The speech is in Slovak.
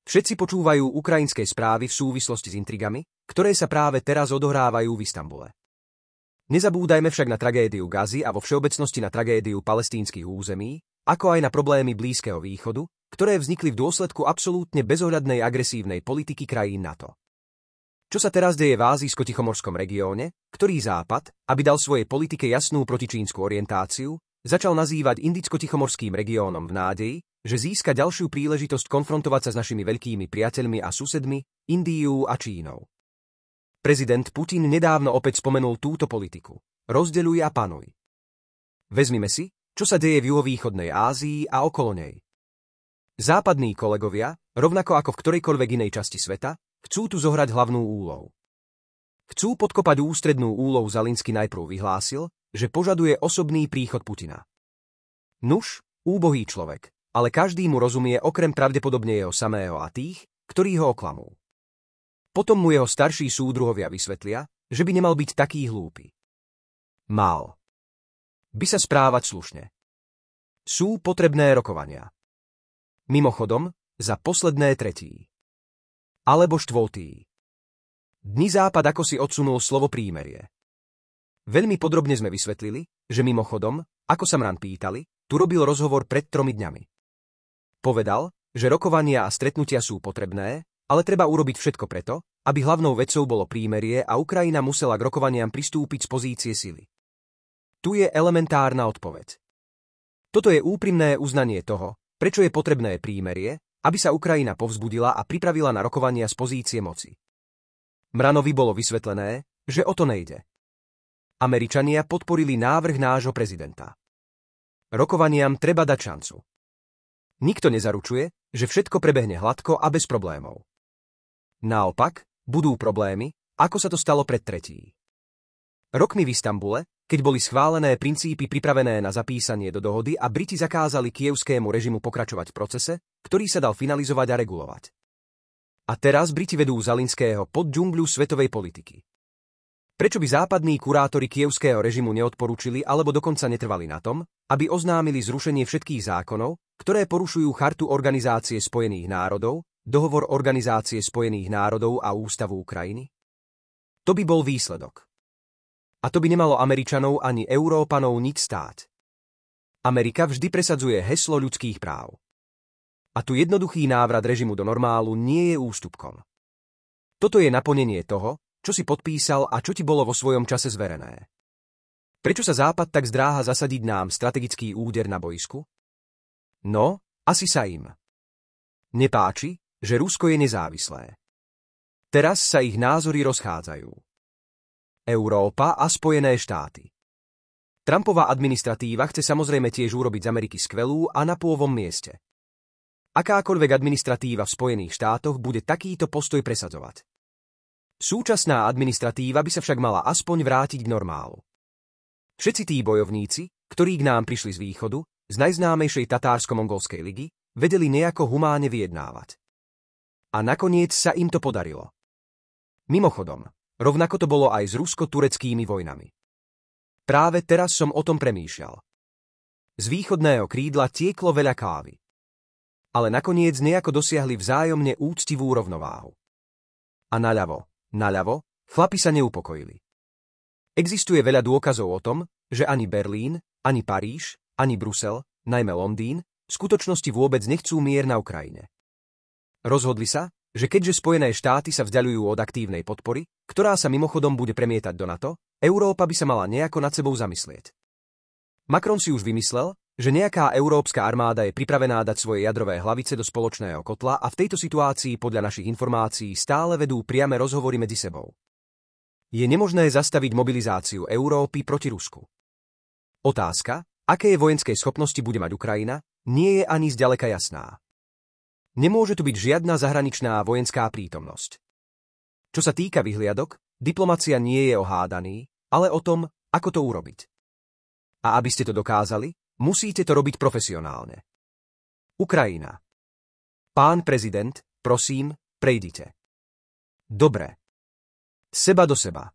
Všetci počúvajú ukrajinské správy v súvislosti s intrigami, ktoré sa práve teraz odohrávajú v Istanbule. Nezabúdajme však na tragédiu Gazy a vo všeobecnosti na tragédiu palestínskych území, ako aj na problémy Blízkeho východu, ktoré vznikli v dôsledku absolútne bezohľadnej agresívnej politiky krajín NATO. Čo sa teraz deje v Ázijsko-Tichomorskom regióne, ktorý Západ, aby dal svojej politike jasnú protičínsku orientáciu, začal nazývať Indicko-Tichomorským regiónom v nádeji, že získa ďalšiu príležitosť konfrontovať sa s našimi veľkými priateľmi a susedmi, Indiou a Čínou. Prezident Putin nedávno opäť spomenul túto politiku. Rozdeľuj a panuj. Vezmime si, čo sa deje v juhovýchodnej Ázii a okolo nej. Západní kolegovia, rovnako ako v ktorejkoľvek inej časti sveta, chcú tu zohrať hlavnú úlohu. Chcú podkopať ústrednú úlohu. Zalinsky najprv vyhlásil, že požaduje osobný príchod Putina. Nuž, úbohý človek, ale každý mu rozumie okrem pravdepodobne jeho samého a tých, ktorí ho oklamú. Potom mu jeho starší súdruhovia vysvetlia, že by nemal byť taký hlúpy. Mal by sa správať slušne. Sú potrebné rokovania. Mimochodom, za posledné tretí. Alebo štvrtý. Dni Západ ako si odsunul slovo prímerie. Veľmi podrobne sme vysvetlili, že mimochodom, ako sa Mran pýtali, tu robil rozhovor pred 3 dňami. Povedal, že rokovania a stretnutia sú potrebné, ale treba urobiť všetko preto, aby hlavnou vecou bolo prímerie a Ukrajina musela k rokovaniam pristúpiť z pozície sily. Tu je elementárna odpoveď. Toto je úprimné uznanie toho, prečo je potrebné prímerie, aby sa Ukrajina povzbudila a pripravila na rokovania z pozície moci. Mranovi bolo vysvetlené, že o to nejde. Američania podporili návrh nášho prezidenta. Rokovaniam treba dať šancu. Nikto nezaručuje, že všetko prebehne hladko a bez problémov. Naopak, budú problémy, ako sa to stalo pred tretí rokmi v Istanbule, keď boli schválené princípy pripravené na zapísanie do dohody a Briti zakázali kievskému režimu pokračovať v procese, ktorý sa dal finalizovať a regulovať. A teraz Briti vedú Zelenského pod džungľu svetovej politiky. Prečo by západní kurátori kievského režimu neodporúčili alebo dokonca netrvali na tom, aby oznámili zrušenie všetkých zákonov, ktoré porušujú Chartu Organizácie spojených národov, Dohovor Organizácie spojených národov a Ústavu Ukrajiny? To by bol výsledok. A to by nemalo Američanov ani Európanov nič stáť. Amerika vždy presadzuje heslo ľudských práv. A tu jednoduchý návrat režimu do normálu nie je ústupkom. Toto je naplnenie toho, čo si podpísal a čo ti bolo vo svojom čase zverené. Prečo sa Západ tak zdráha zasadiť nám strategický úder na bojsku? No, asi sa im nepáči, že Rusko je nezávislé. Teraz sa ich názory rozchádzajú. Európa a Spojené štáty. Trumpová administratíva chce samozrejme tiež urobiť z Ameriky skvelú a na pôvom mieste. Akákoľvek administratíva v Spojených štátoch bude takýto postoj presadzovať. Súčasná administratíva by sa však mala aspoň vrátiť k normálu. Všetci tí bojovníci, ktorí k nám prišli z východu, z najznámejšej tatársko-mongolskej ligy, vedeli nejako humáne vyjednávať. A nakoniec sa im to podarilo. Mimochodom, rovnako to bolo aj s rusko-tureckými vojnami. Práve teraz som o tom premýšľal. Z východného krídla tieklo veľa kávy. Ale nakoniec nejako dosiahli vzájomne úctivú rovnováhu. A naľavo, chlapi sa neupokojili. Existuje veľa dôkazov o tom, že ani Berlín, ani Paríž, ani Brusel, najmä Londýn, v skutočnosti vôbec nechcú mier na Ukrajine. Rozhodli sa, že keďže Spojené štáty sa vzdialujú od aktívnej podpory, ktorá sa mimochodom bude premietať do NATO, Európa by sa mala nejako nad sebou zamyslieť. Macron si už vymyslel, že nejaká európska armáda je pripravená dať svoje jadrové hlavice do spoločného kotla a v tejto situácii podľa našich informácií stále vedú priame rozhovory medzi sebou. Je nemožné zastaviť mobilizáciu Európy proti Rusku. Otázka, aké vojenské schopnosti bude mať Ukrajina, nie je ani zďaleka jasná. Nemôže tu byť žiadna zahraničná vojenská prítomnosť. Čo sa týka vyhliadok, diplomacia nie je o hádaní, ale o tom, ako to urobiť. A aby ste to dokázali, musíte to robiť profesionálne. Ukrajina. Pán prezident, prosím, prejdite. Dobre. Seba do seba.